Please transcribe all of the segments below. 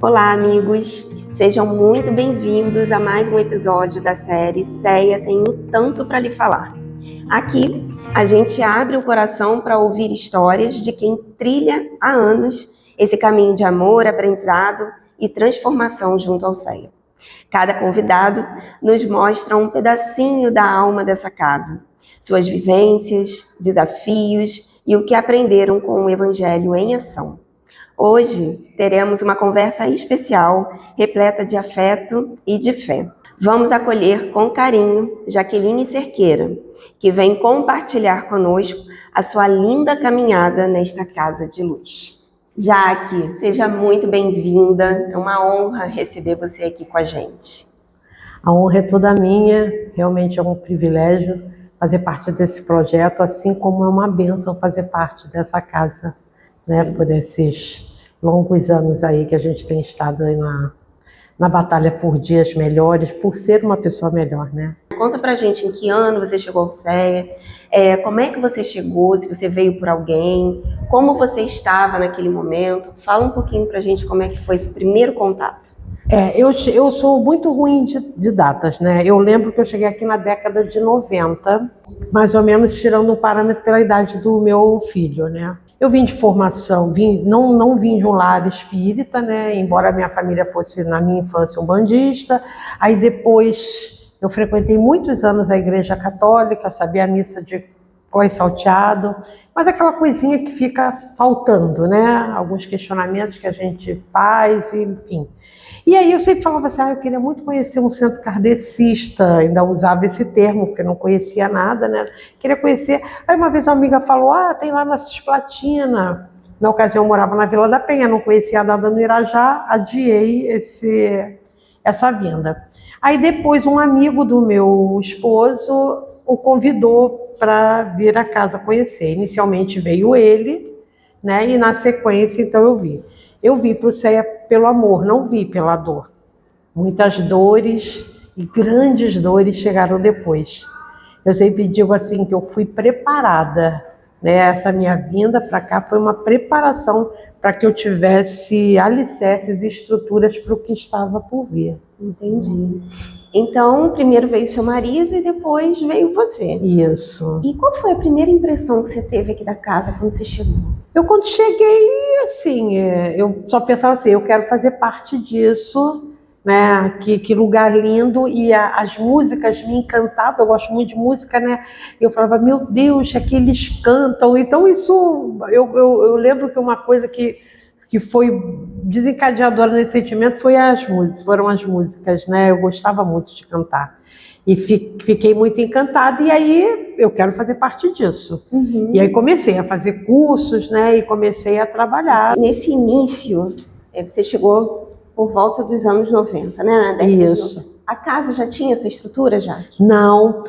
Olá, amigos! Sejam muito bem-vindos a mais um episódio da série Céia Tenho Tanto para Lhe Falar. Aqui, a gente abre o coração para ouvir histórias de quem trilha há anos esse caminho de amor, aprendizado e transformação junto ao Céia. Cada convidado nos mostra um pedacinho da alma dessa casa, suas vivências, desafios e o que aprenderam com o Evangelho em ação. Hoje teremos uma conversa especial, repleta de afeto e de fé. Vamos acolher com carinho Jaqueline Cerqueira, que vem compartilhar conosco a sua linda caminhada nesta casa de luz. Jaque, seja muito bem-vinda, é uma honra receber você aqui com a gente. A honra é toda minha, realmente é um privilégio fazer parte desse projeto, assim como é uma bênção fazer parte dessa casa, né, por esses longos anos aí que a gente tem estado aí na batalha por dias melhores, por ser uma pessoa melhor, né? Conta pra gente em que ano você chegou ao Céia, como é que você chegou, se você veio por alguém, como você estava naquele momento. Fala um pouquinho pra gente como é que foi esse primeiro contato. Eu sou muito ruim de datas, né? Eu lembro que eu cheguei aqui na década de 90, mais ou menos tirando um parâmetro pela idade do meu filho, né? Eu vim de formação, não vim de um lar espírita, né? Embora a minha família fosse, na minha infância, um bandista. Aí depois eu frequentei muitos anos a igreja católica, sabia a missa de cós salteado, mas aquela coisinha que fica faltando, né? Alguns questionamentos que a gente faz, enfim. E aí eu sempre falava assim, eu queria muito conhecer um centro kardecista, ainda usava esse termo, porque não conhecia nada, né? Queria conhecer. Aí uma vez uma amiga falou, tem lá na Cisplatina. Na ocasião eu morava na Vila da Penha, não conhecia nada no Irajá, adiei essa vinda. Aí depois um amigo do meu esposo o convidou para vir à casa conhecer. Inicialmente veio ele, né? E na sequência então eu vi. Eu vi para o Céia pelo amor, não vi pela dor. Muitas dores e grandes dores chegaram depois. Eu sempre digo assim que eu fui preparada, né? Essa minha vinda para cá foi uma preparação para que eu tivesse alicerces e estruturas para o que estava por vir. Entendi. Então, primeiro veio seu marido e depois veio você. Isso. E qual foi a primeira impressão que você teve aqui da casa quando você chegou? Eu quando cheguei, assim, eu só pensava assim, eu quero fazer parte disso, né? Que lugar lindo, e as músicas me encantavam, eu gosto muito de música, né? Eu falava, meu Deus, aqui eles cantam. Então isso, eu lembro que uma coisa que foi desencadeadora nesse sentimento foram as músicas, né? Eu gostava muito de cantar. E fiquei muito encantada, e aí eu quero fazer parte disso. Uhum. E aí comecei a fazer cursos, né? E comecei a trabalhar. Nesse início, você chegou por volta dos anos 90, né? Isso. A casa já tinha essa estrutura, já? Não,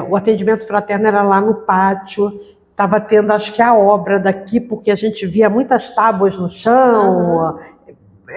o atendimento fraterno era lá no pátio. Estava tendo, acho que a obra daqui, porque a gente via muitas tábuas no chão,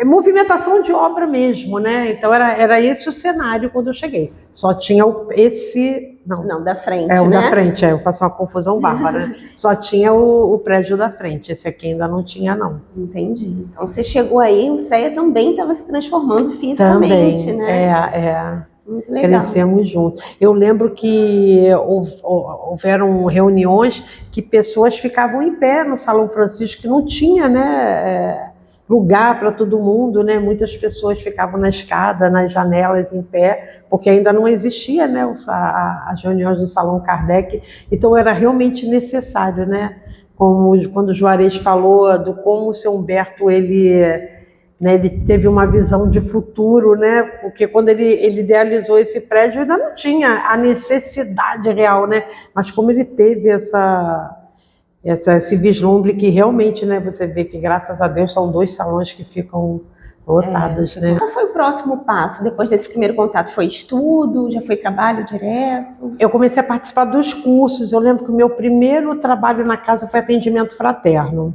movimentação de obra mesmo, né? Então era esse o cenário quando eu cheguei. Só tinha esse... Não, da frente, o né? da frente, eu faço uma confusão bárbara. Né? Só tinha o prédio da frente, esse aqui ainda não tinha, não. Entendi. Então você chegou aí, o Céia também estava se transformando fisicamente, também, né? Muito legal. Crescemos juntos. Eu lembro que houveram reuniões que pessoas ficavam em pé no Salão Francisco, que não tinha, né, lugar para todo mundo, né? Muitas pessoas ficavam na escada, nas janelas, em pé, porque ainda não existia, né, as reuniões do Salão Kardec. Então era realmente necessário, né? Como quando o Juarez falou do como o seu Humberto ele teve uma visão de futuro, né? Porque quando ele idealizou esse prédio, ainda não tinha a necessidade real, né? Mas como ele teve esse vislumbre que realmente, né? Você vê que, graças a Deus, são 2 salões que ficam lotadas, né? Qual foi o próximo passo? Depois desse primeiro contato, foi estudo? Já foi trabalho direto? Eu comecei a participar dos cursos. Eu lembro que o meu primeiro trabalho na casa foi atendimento fraterno.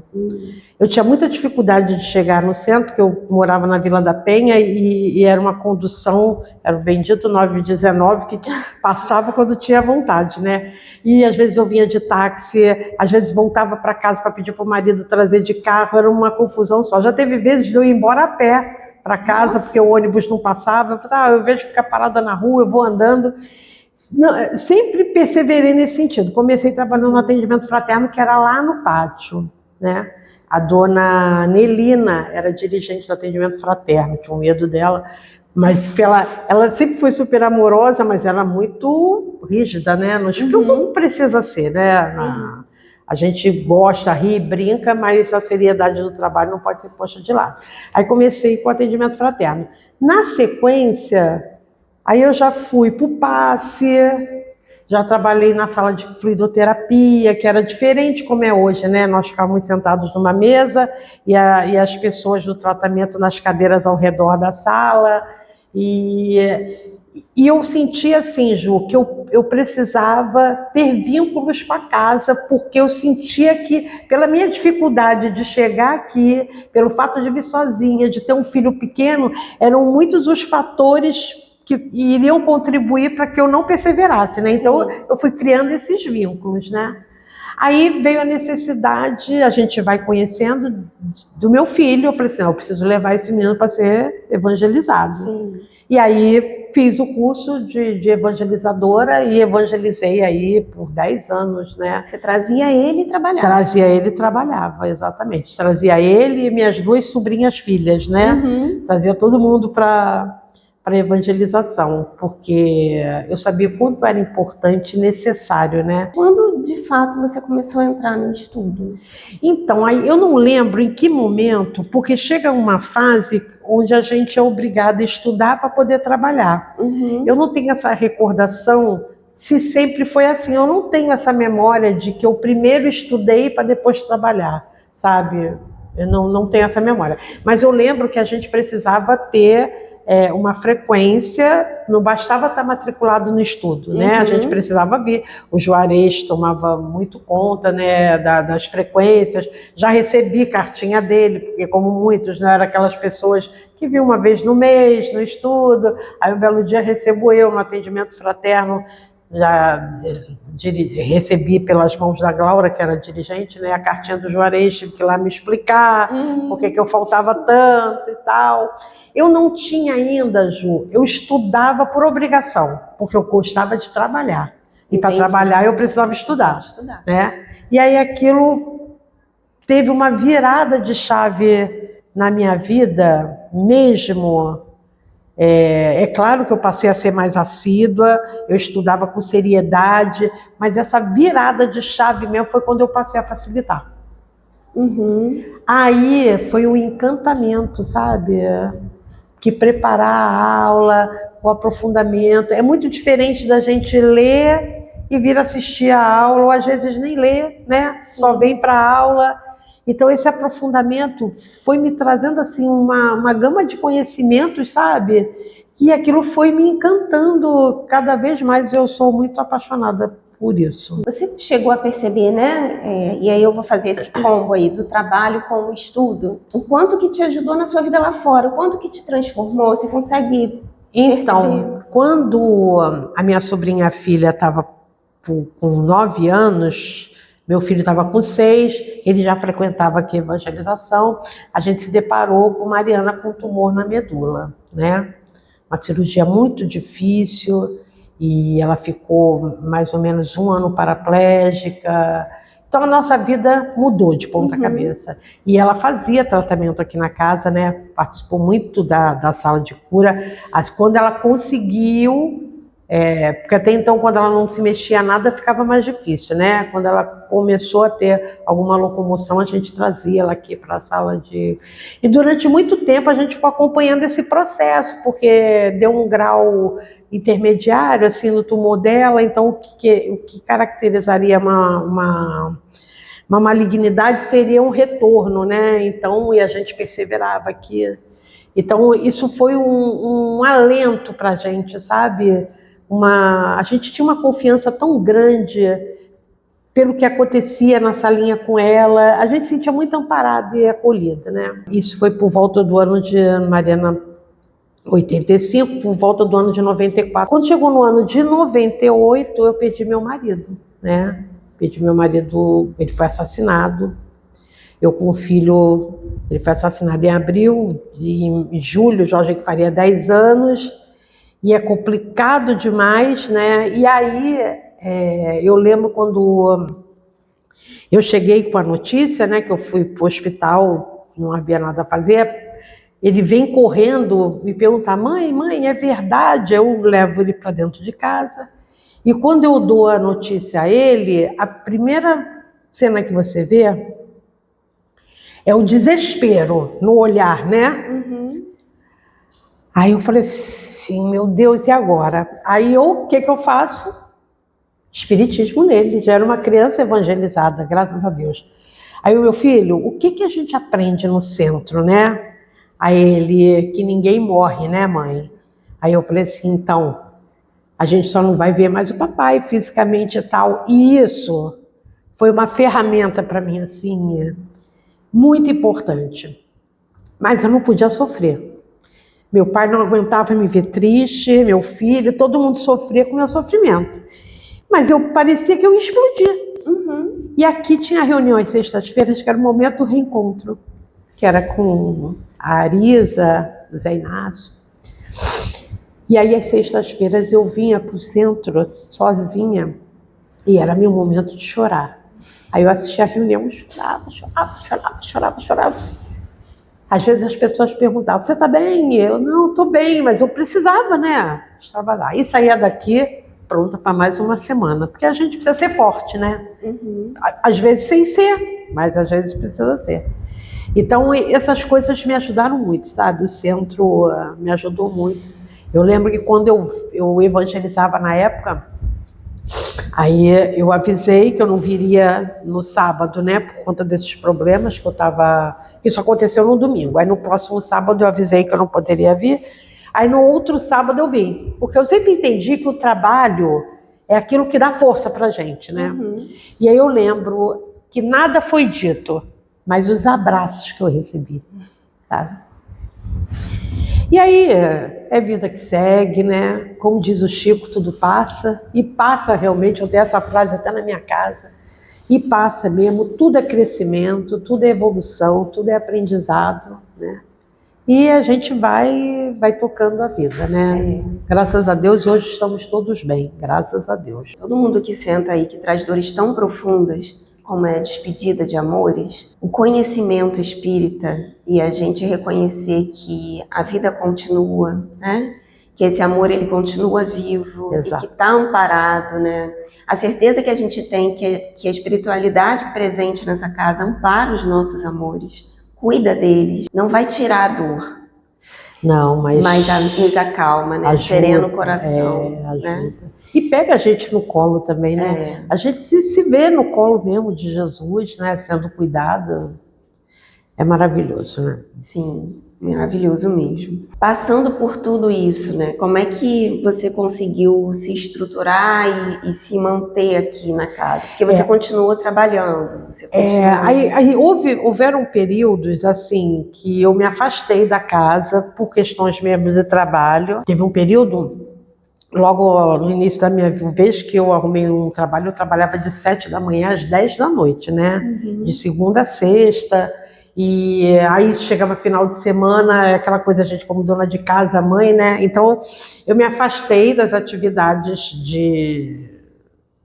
Eu tinha muita dificuldade de chegar no centro, porque eu morava na Vila da Penha e era uma condução, era o bendito 919, que passava quando tinha vontade, né? E às vezes eu vinha de táxi, às vezes voltava para casa para pedir para o marido trazer de carro, era uma confusão só. Já teve vezes de eu ir embora a pé para casa, porque o ônibus não passava. Eu falei, eu vejo ficar parada na rua, eu vou andando. Não, sempre perseverei nesse sentido. Comecei trabalhando no atendimento fraterno, que era lá no pátio, né? A dona Nelina era dirigente do atendimento fraterno, tinha um medo dela, mas ela sempre foi super amorosa, mas era muito rígida, né? Como precisa ser, né? A gente gosta, ri, brinca, mas a seriedade do trabalho não pode ser posta de lado. Aí comecei com o atendimento fraterno. Na sequência, aí eu já fui para o passe, já trabalhei na sala de fluidoterapia, que era diferente como é hoje, né? Nós ficávamos sentados numa mesa e as pessoas do tratamento nas cadeiras ao redor da sala. E eu sentia assim, Ju, que eu precisava ter vínculos com a casa, porque eu sentia que, pela minha dificuldade de chegar aqui, pelo fato de vir sozinha, de ter um filho pequeno, eram muitos os fatores que iriam contribuir para que eu não perseverasse, né? Então eu fui criando esses vínculos, né? Aí veio a necessidade, a gente vai conhecendo, do meu filho. Eu falei assim, eu preciso levar esse menino para ser evangelizado. Sim. E aí fiz o curso de evangelizadora e evangelizei aí por 10 anos, né? Você trazia ele e trabalhava? Trazia ele e trabalhava, exatamente. Trazia ele e minhas 2 sobrinhas filhas, né? Trazia todo mundo para evangelização, porque eu sabia o quanto era importante e necessário, né? Quando, de fato, você começou a entrar no estudo? Então, aí eu não lembro em que momento, porque chega uma fase onde a gente é obrigado a estudar para poder trabalhar. Eu não tenho essa recordação se sempre foi assim. Eu não tenho essa memória de que eu primeiro estudei para depois trabalhar, sabe? Eu não tenho essa memória. Mas eu lembro que a gente precisava ter uma frequência, não bastava estar matriculado no estudo, né? A gente precisava vir. O Juarez tomava muito conta, né, das frequências. Já recebi cartinha dele, porque como muitos, né, eram aquelas pessoas que vinham uma vez no mês, no estudo. Aí um belo dia recebo eu no atendimento fraterno, já recebi pelas mãos da Glaura, que era dirigente, né, a cartinha do Juarez, tive que ir lá me explicar por que eu faltava tanto e tal. Eu não tinha ainda, Ju, eu estudava por obrigação, porque eu gostava de trabalhar. E para trabalhar eu precisava estudar. Né? E aí aquilo teve uma virada de chave na minha vida mesmo. É claro que eu passei a ser mais assídua, eu estudava com seriedade, mas essa virada de chave mesmo foi quando eu passei a facilitar. Aí foi um encantamento, sabe? Que preparar a aula, o aprofundamento, é muito diferente da gente ler e vir assistir a aula, ou às vezes nem ler, né? Só vem para a aula. Então esse aprofundamento foi me trazendo assim uma gama de conhecimentos, sabe? Que aquilo foi me encantando cada vez mais. Eu sou muito apaixonada por isso. Você chegou a perceber, né? E aí eu vou fazer esse combo aí do trabalho com o estudo. O quanto que te ajudou na sua vida lá fora? O quanto que te transformou? Você consegue Então, quando a minha sobrinha filha estava com 9 anos, meu filho estava com 6, ele já frequentava aqui a evangelização, a gente se deparou com Mariana com tumor na medula, né? Uma cirurgia muito difícil, e ela ficou mais ou menos 1 ano paraplégica. Então a nossa vida mudou de ponta cabeça. E ela fazia tratamento aqui na casa, né? Participou muito da sala de cura. Quando ela conseguiu, porque até então, quando ela não se mexia nada, ficava mais difícil, né? Quando ela começou a ter alguma locomoção, a gente trazia ela aqui para a sala de... E durante muito tempo a gente ficou acompanhando esse processo, porque deu um grau intermediário assim no tumor dela. Então o que caracterizaria uma malignidade seria um retorno, né? Então, e a gente perseverava aqui. Então, isso foi um alento para a gente, sabe? A gente tinha uma confiança tão grande pelo que acontecia na salinha com ela, a gente se sentia muito amparada e acolhida, né? Isso foi por volta do ano de Mariana 85, por volta do ano de 94. Quando chegou no ano de 98, eu perdi meu marido, né? Perdi meu marido, ele foi assassinado. Eu com o filho, ele foi assassinado em abril, em julho, Jorge que faria 10 anos, e é complicado demais, né? E aí, eu lembro quando eu cheguei com a notícia, né, que eu fui para o hospital, não havia nada a fazer, ele vem correndo me perguntar, mãe, é verdade? Eu levo ele para dentro de casa, e quando eu dou a notícia a ele, a primeira cena que você vê é o desespero no olhar, né? Uhum. Aí eu falei assim, meu Deus, e agora? Aí o que eu faço? Espiritismo nele, já era uma criança evangelizada, graças a Deus. Aí o meu filho, o que a gente aprende no centro, né? Aí ele, que ninguém morre, né, mãe? Aí eu falei assim, então, a gente só não vai ver mais o papai fisicamente e tal. E isso foi uma ferramenta para mim, assim, muito importante. Mas eu não podia sofrer. Meu pai não aguentava me ver triste, meu filho, todo mundo sofria com o meu sofrimento. Mas eu parecia que eu ia explodir. Uhum. E aqui tinha reuniões sextas-feiras, que era o momento do reencontro, que era com a Arisa, o Zé Inácio. E aí, às sextas-feiras, eu vinha para o centro sozinha, e era meu momento de chorar. Aí eu assistia a reunião, chorava. Às vezes as pessoas perguntavam, você está bem? Eu, não, estou bem, mas eu precisava, né? Estava lá. E saía daqui pronta para mais uma semana, porque a gente precisa ser forte, né? Uhum. Às vezes sem ser, mas às vezes precisa ser. Então, essas coisas me ajudaram muito, sabe? O centro me ajudou muito. Eu lembro que quando eu evangelizava na época, aí eu avisei que eu não viria no sábado, né? Por conta desses problemas que eu estava... Isso aconteceu no domingo. Aí no próximo sábado eu avisei que eu não poderia vir. Aí no outro sábado eu vim. Porque eu sempre entendi que o trabalho é aquilo que dá força pra gente, né? Uhum. E aí eu lembro que nada foi dito, mas os abraços que eu recebi, sabe? E aí, é vida que segue, né? Como diz o Chico, tudo passa. E passa realmente, eu tenho essa frase até na minha casa. E passa mesmo, tudo é crescimento, tudo é evolução, tudo é aprendizado, né? E a gente vai tocando a vida, né? Graças a Deus, hoje estamos todos bem, graças a Deus. Todo mundo que senta aí, que traz dores tão profundas, como é a despedida de amores, o conhecimento espírita e a gente reconhecer que a vida continua, né? Que esse amor ele continua vivo. Exato. E que está amparado, né? A certeza que a gente tem que a espiritualidade presente nessa casa ampara os nossos amores, cuida deles, não vai tirar a dor. Não, mas nos acalma, né? Ajuda, Serena o coração. ajuda. Né? E pega a gente no colo também, né? A gente se vê no colo mesmo de Jesus, né? Sendo cuidada. É maravilhoso, né? Sim, maravilhoso mesmo. Passando por tudo isso, né? Como é que você conseguiu se estruturar e se manter aqui na casa? Porque você continuou trabalhando. Você Aí houveram períodos assim que eu me afastei da casa por questões mesmo de trabalho. Teve um período, logo no início da minha vez que eu arrumei um trabalho, eu trabalhava de 7 da manhã às 10 da noite, né? De segunda a sexta. E aí chegava final de semana, aquela coisa, a gente como dona de casa, mãe, né? Então eu me afastei das atividades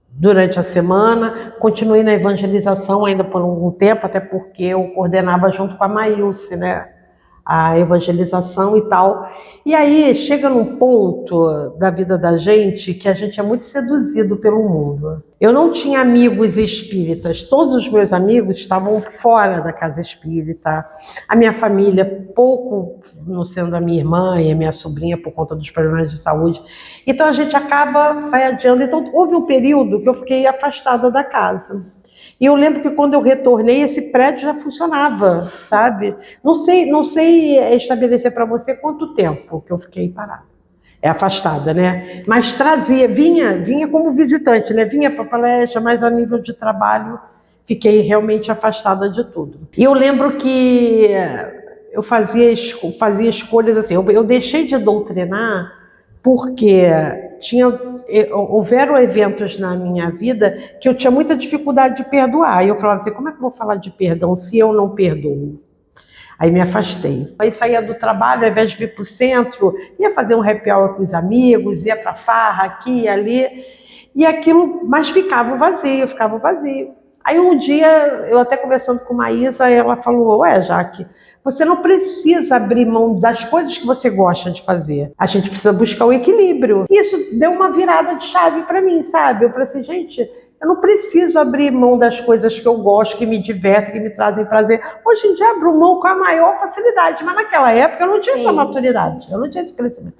durante a semana, continuei na evangelização ainda por algum tempo, até porque eu coordenava junto com a Maílce, né? A evangelização e tal. E aí chega num ponto da vida da gente que a gente é muito seduzido pelo mundo. Eu não tinha amigos espíritas, todos os meus amigos estavam fora da casa espírita. A minha família, pouco não sendo a minha irmã e a minha sobrinha por conta dos problemas de saúde. Então a gente vai adiando. Então houve um período que eu fiquei afastada da casa. E eu lembro que quando eu retornei, esse prédio já funcionava, sabe? Não sei estabelecer para você quanto tempo que eu fiquei parada. É afastada, né? Mas vinha como visitante, né? Vinha para palestra, mas a nível de trabalho, fiquei realmente afastada de tudo. E eu lembro que eu fazia escolhas assim, eu deixei de doutrinar porque houveram eventos na minha vida que eu tinha muita dificuldade de perdoar. E eu falava assim, como é que eu vou falar de perdão se eu não perdoo? Aí me afastei. Aí saía do trabalho, ao invés de vir para o centro, ia fazer um happy hour com os amigos, ia para farra aqui e ali, e aquilo, mas ficava vazio. Aí um dia, eu até conversando com Maísa, ela falou, ué, Jaque, você não precisa abrir mão das coisas que você gosta de fazer. A gente precisa buscar o equilíbrio. E isso deu uma virada de chave para mim, sabe? Eu falei assim, gente, eu não preciso abrir mão das coisas que eu gosto, que me divertem, que me trazem prazer. Hoje em dia abro mão com a maior facilidade, mas naquela época eu não tinha essa maturidade, eu não tinha esse crescimento.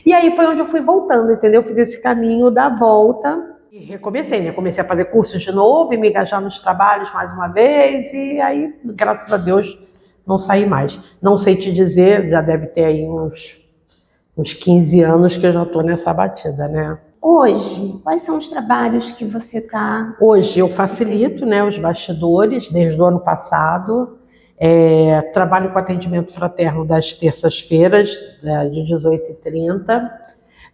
E aí foi onde eu fui voltando, entendeu? Eu fiz esse caminho da volta. E recomecei, né? Comecei a fazer cursos de novo e me engajar nos trabalhos mais uma vez. E aí, graças a Deus, não saí mais. Não sei te dizer, já deve ter aí uns 15 anos que eu já estou nessa batida, né? Hoje, quais são os trabalhos que você está... Hoje eu facilito, né, os bastidores, desde o ano passado. Trabalho com atendimento fraterno das terças-feiras, de 18h30.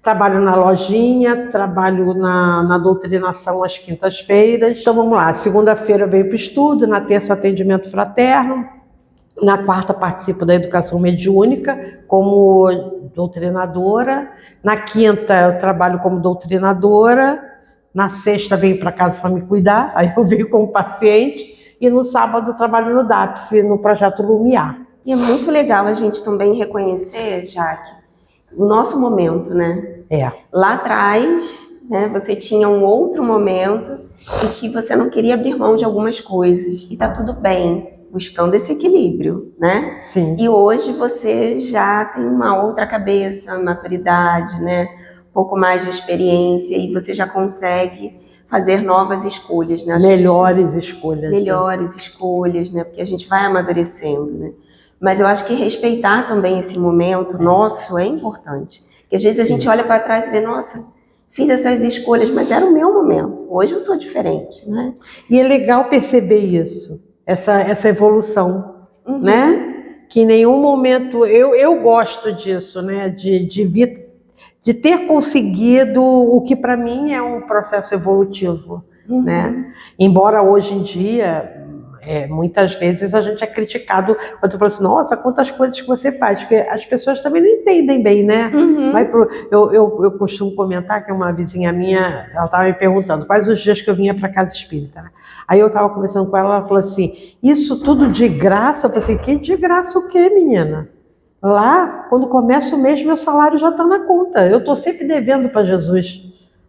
Trabalho na lojinha, trabalho na doutrinação às quintas-feiras. Então vamos lá, segunda-feira eu venho para o estudo, na terça atendimento fraterno, na quarta participo da educação mediúnica como doutrinadora, na quinta eu trabalho como doutrinadora, na sexta venho para casa para me cuidar, aí eu venho como paciente, e no sábado eu trabalho no DAPS, no projeto Lumiar. E é muito legal a gente também reconhecer, Jaque, o nosso momento, né? Lá atrás, né, você tinha um outro momento em que você não queria abrir mão de algumas coisas, e tá tudo bem, buscando esse equilíbrio, né? Sim. E hoje você já tem uma outra cabeça, maturidade, né? Um pouco mais de experiência, e você já consegue fazer novas escolhas, né? Melhores escolhas. Melhores escolhas, né? Porque a gente vai amadurecendo, né? Mas eu acho que respeitar também esse momento nosso é importante. Porque às vezes a gente olha para trás e vê, nossa, fiz essas escolhas, mas era o meu momento. Hoje eu sou diferente, né? E é legal perceber isso, essa evolução, né? Que em nenhum momento... Eu gosto disso, né? De ter conseguido o que para mim é um processo evolutivo, né? Embora hoje em dia... muitas vezes a gente é criticado quando você fala assim, nossa, quantas coisas que você faz, porque as pessoas também não entendem bem, né? Eu costumo comentar que uma vizinha minha, ela estava me perguntando quais os dias que eu vinha para casa espírita, né? Aí eu estava conversando com ela falou assim, isso tudo de graça? Eu falei assim, que de graça o quê, menina? Lá, quando começa o mês, meu salário já está na conta, eu estou sempre devendo para Jesus.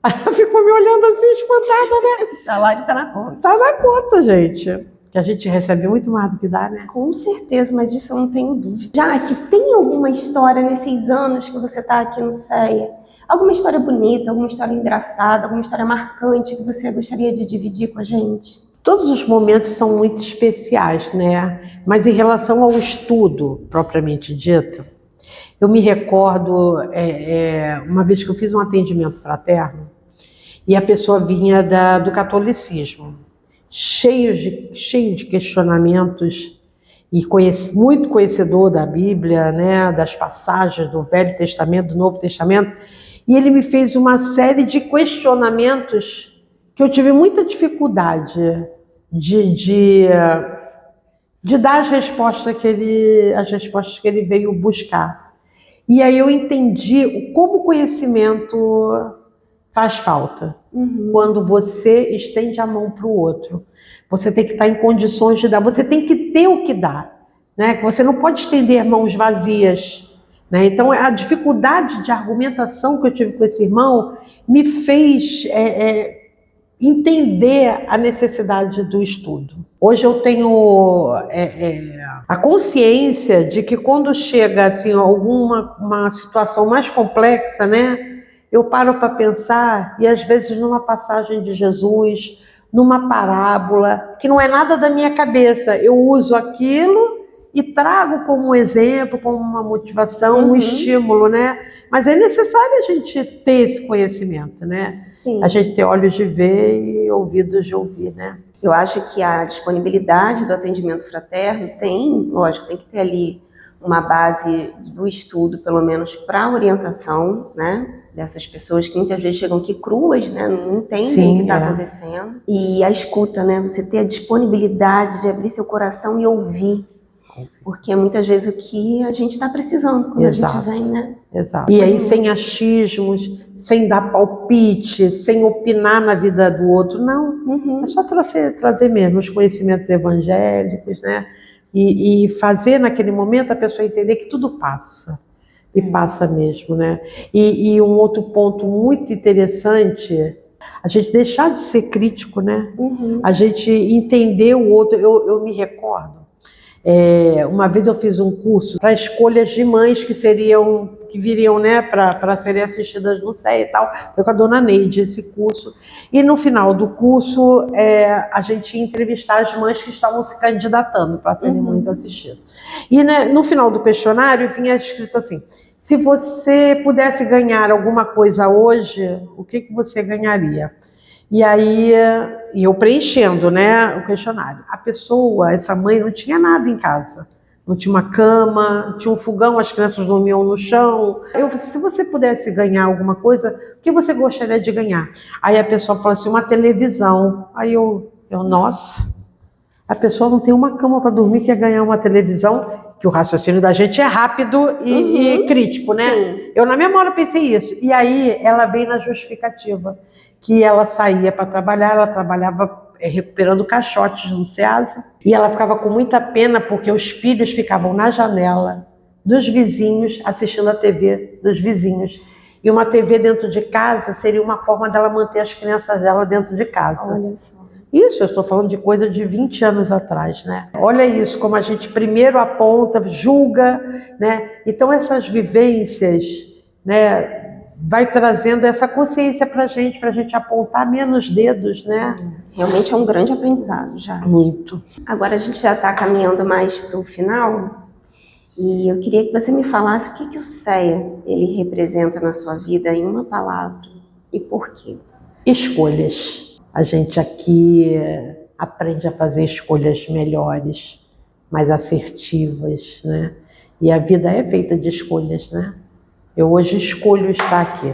Aí ela ficou me olhando assim, espantada, né? O salário está na conta. Está na conta, gente. Que a gente recebe muito mais do que dá, né? Com certeza, mas disso eu não tenho dúvida. Jaque, tem alguma história nesses anos que você está aqui no CEA? Alguma história bonita, alguma história engraçada, alguma história marcante que você gostaria de dividir com a gente? Todos os momentos são muito especiais, né? Mas em relação ao estudo, propriamente dito, eu me recordo uma vez que eu fiz um atendimento fraterno e a pessoa vinha do catolicismo. Cheio de questionamentos e muito conhecedor da Bíblia, né, das passagens do Velho Testamento, do Novo Testamento, e ele me fez uma série de questionamentos que eu tive muita dificuldade de dar as respostas que ele veio buscar. E aí eu entendi como o conhecimento faz falta. Quando você estende a mão para o outro. Você tem que estar em condições de dar, você tem que ter o que dar, né? Você não pode estender mãos vazias, né? Então a dificuldade de argumentação que eu tive com esse irmão me fez entender a necessidade do estudo. Hoje eu tenho a consciência de que quando chega assim, uma situação mais complexa, né? Eu paro para pensar, e às vezes numa passagem de Jesus, numa parábola, que não é nada da minha cabeça. Eu uso aquilo e trago como um exemplo, como uma motivação, um estímulo, né? Mas é necessário a gente ter esse conhecimento, né? Sim. A gente ter olhos de ver e ouvidos de ouvir, né? Eu acho que a disponibilidade do atendimento fraterno lógico, tem que ter ali uma base do estudo, pelo menos para orientação, né? Dessas pessoas que muitas vezes chegam aqui cruas, né? Não entendem o que está acontecendo. E a escuta, né? Você ter a disponibilidade de abrir seu coração e ouvir. Porque muitas vezes o que a gente está precisando quando a gente vem, né? Exato. E aí sem achismos, sem dar palpite, sem opinar na vida do outro, não. É só trazer mesmo os conhecimentos evangélicos, né? E fazer naquele momento a pessoa entender que tudo passa. E passa mesmo, né? E um outro ponto muito interessante, a gente deixar de ser crítico, né? A gente entender o outro. Eu me recordo, uma vez eu fiz um curso para escolhas de mães que viriam, né, para serem assistidas no CEA e tal. Foi com a dona Neide esse curso. E no final do curso, a gente ia entrevistar as mães que estavam se candidatando para serem mães assistidas. E, né, no final do questionário vinha escrito assim: se você pudesse ganhar alguma coisa hoje, o que você ganharia? E aí, eu preenchendo, né, o questionário. A pessoa, essa mãe, não tinha nada em casa. Não tinha uma cama, tinha um fogão, as crianças dormiam no chão. Eu falei, se você pudesse ganhar alguma coisa, o que você gostaria de ganhar? Aí a pessoa falou assim, uma televisão. Aí nossa, a pessoa não tem uma cama para dormir, quer ganhar uma televisão, que o raciocínio da gente é rápido e crítico, né? Sim. Eu na mesma hora pensei isso. E aí ela veio na justificativa, que ela saía para trabalhar, ela trabalhava recuperando caixotes no SEASA, e ela ficava com muita pena porque os filhos ficavam na janela dos vizinhos assistindo a TV dos vizinhos. E uma TV dentro de casa seria uma forma dela manter as crianças dela dentro de casa. Olha só. Isso, eu estou falando de coisa de 20 anos atrás, né? Olha isso, como a gente primeiro aponta, julga, né? Então essas vivências, né, vai trazendo essa consciência para a gente apontar menos dedos, né? Realmente é um grande aprendizado já. Muito. Agora a gente já está caminhando mais para o final e eu queria que você me falasse o que o CEA ele representa na sua vida em uma palavra e por quê? Escolhas. A gente aqui aprende a fazer escolhas melhores, mais assertivas, né? E a vida é feita de escolhas, né? Eu hoje escolho estar aqui.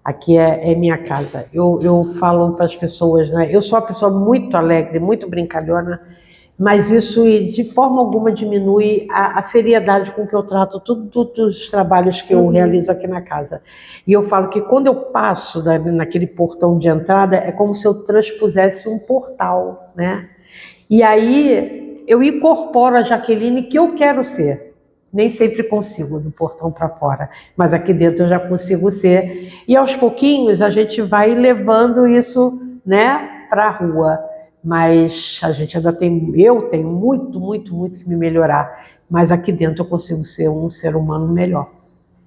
Aqui é minha casa. Eu falo para as pessoas, né? Eu sou uma pessoa muito alegre, muito brincalhona, mas isso de forma alguma diminui a seriedade com que eu trato todos os trabalhos que eu realizo aqui na casa. E eu falo que quando eu passo naquele portão de entrada, é como se eu transpusesse um portal, né? E aí eu incorporo a Jaqueline que eu quero ser. Nem sempre consigo do portão para fora, mas aqui dentro eu já consigo ser. E aos pouquinhos a gente vai levando isso, né, para a rua. Mas a gente ainda eu tenho muito, muito, muito que me melhorar. Mas aqui dentro eu consigo ser um ser humano melhor,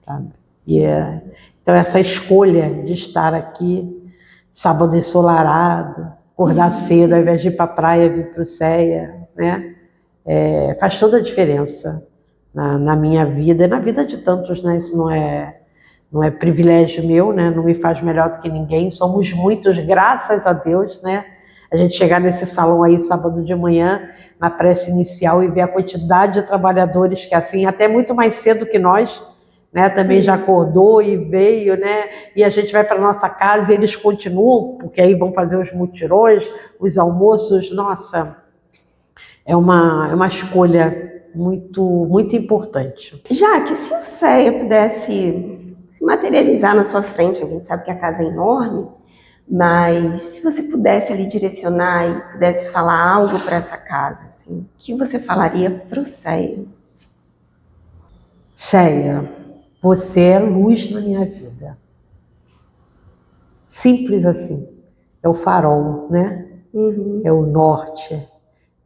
sabe? Então essa escolha de estar aqui, sábado ensolarado, acordar cedo, ao invés de ir para a praia, vir para o CEA, né? Faz toda a diferença na minha vida e na vida de tantos, né? Isso não é privilégio meu, né? Não me faz melhor do que ninguém. Somos muitos, graças a Deus, né? A gente chegar nesse salão aí sábado de manhã, na prece inicial, e ver a quantidade de trabalhadores que assim, até muito mais cedo que nós, né? Também Sim. Já acordou e veio, né? E a gente vai para nossa casa e eles continuam, porque aí vão fazer os mutirões, os almoços. Nossa, é uma escolha muito, muito importante. Jaque, se o CEA pudesse se materializar na sua frente, a gente sabe que a casa é enorme, mas se você pudesse ali direcionar e pudesse falar algo para essa casa, assim, o que você falaria para o CEA? CEA, você é luz na minha vida. Simples assim. É o farol, né? É o norte,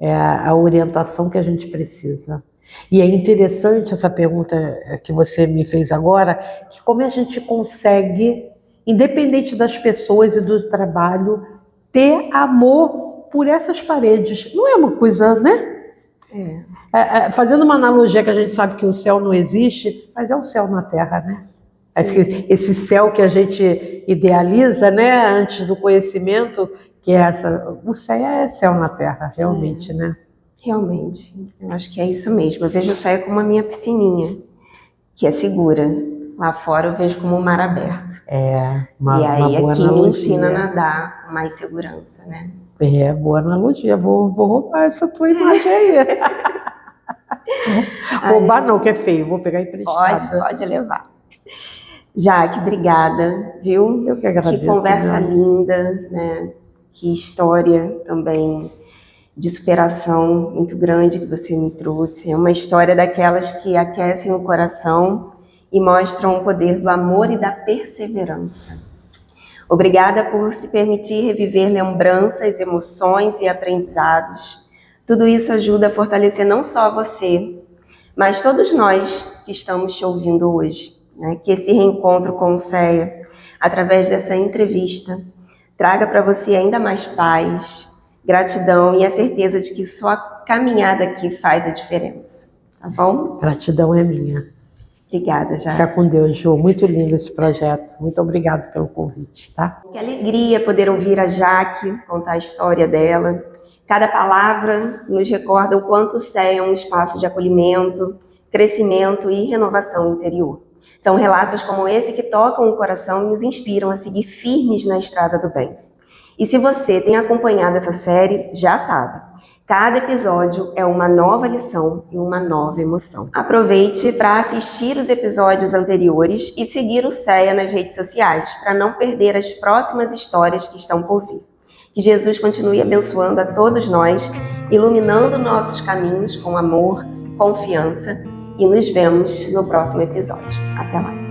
é a orientação que a gente precisa. E é interessante essa pergunta que você me fez agora, que como a gente consegue, independente das pessoas e do trabalho, ter amor por essas paredes. Não é uma coisa, né? Fazendo uma analogia que a gente sabe que o céu não existe, mas é o céu na terra, né? Esse céu que a gente idealiza, né, antes do conhecimento, que é o céu é céu na terra, realmente, né? Realmente, eu acho que é isso mesmo. Eu vejo o céu como a minha piscininha, que é segura. Lá fora eu vejo como um mar aberto. Uma aqui boa me ensina a analogia. nadar com mais segurança, né? Boa analogia. Vou roubar essa tua imagem aí. Roubar não, que é feio. Vou pegar emprestada. Pode levar. Jaque, obrigada, viu? Eu que agradeço. Que conversa linda, né? Que história também de superação muito grande que você me trouxe. É uma história daquelas que aquecem o coração e mostram o poder do amor e da perseverança. Obrigada por se permitir reviver lembranças, emoções e aprendizados. Tudo isso ajuda a fortalecer não só você, mas todos nós que estamos te ouvindo hoje. Né? Que esse reencontro com o Céia, através dessa entrevista, traga para você ainda mais paz, gratidão e a certeza de que sua caminhada aqui faz a diferença. Tá bom? Gratidão é minha. Obrigada, Jaque. Fica com Deus, Ju. Muito lindo esse projeto. Muito obrigada pelo convite, tá? Que alegria poder ouvir a Jaque contar a história dela. Cada palavra nos recorda o quanto o Céia é um espaço de acolhimento, crescimento e renovação interior. São relatos como esse que tocam o coração e nos inspiram a seguir firmes na estrada do bem. E se você tem acompanhado essa série, já sabe, cada episódio é uma nova lição e uma nova emoção. Aproveite para assistir os episódios anteriores e seguir o Céia nas redes sociais, para não perder as próximas histórias que estão por vir. Que Jesus continue abençoando a todos nós, iluminando nossos caminhos com amor, confiança, e nos vemos no próximo episódio. Até lá!